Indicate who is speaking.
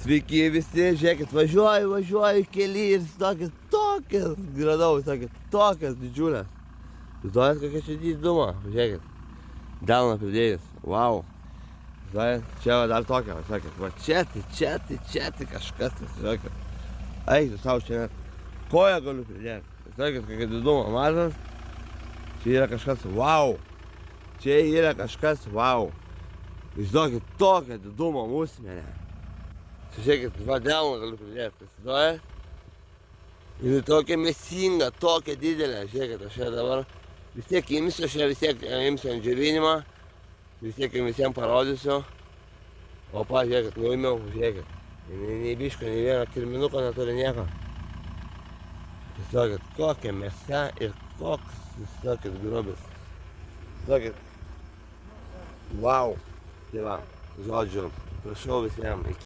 Speaker 1: Sveiki visi, žiūrėkit, važiuoju keli ir tokias gradaus, tokias didžiulės. Žinojat, kokia čia diduma, žiūrėkit. Delną pridėjus, wow. Žinojat, čia dar tokia, sakėt, va čia tai kažkas, žiūrėkit. Eikit savo čia net koją galiu pridėti. Žiūrėkit, kokia diduma, mažas. Čia yra kažkas, wow. Čia yra kažkas, wow. Žinokit, tokia diduma musmelė. Žiūrėkit, va delną galiu pridėti, įsivaizduoja? Ir tokia mėsinga, tokia didelė, žiūrėkit, aš ją dabar vis tiek imsiu, aš ją vis tiek imsiu ant džiovinimą, vis tiek visiems parodysiu. O žiūrėkit, nuėmiau, žiūrėkit, nei biško, nei vieno kirminuko neturi nieko. Žiūrėkit, kokia mėsa ir koks, žiūrėkit, grubis. Žiūrėkit, wow. Tai va, žodžiu, prašau visiems.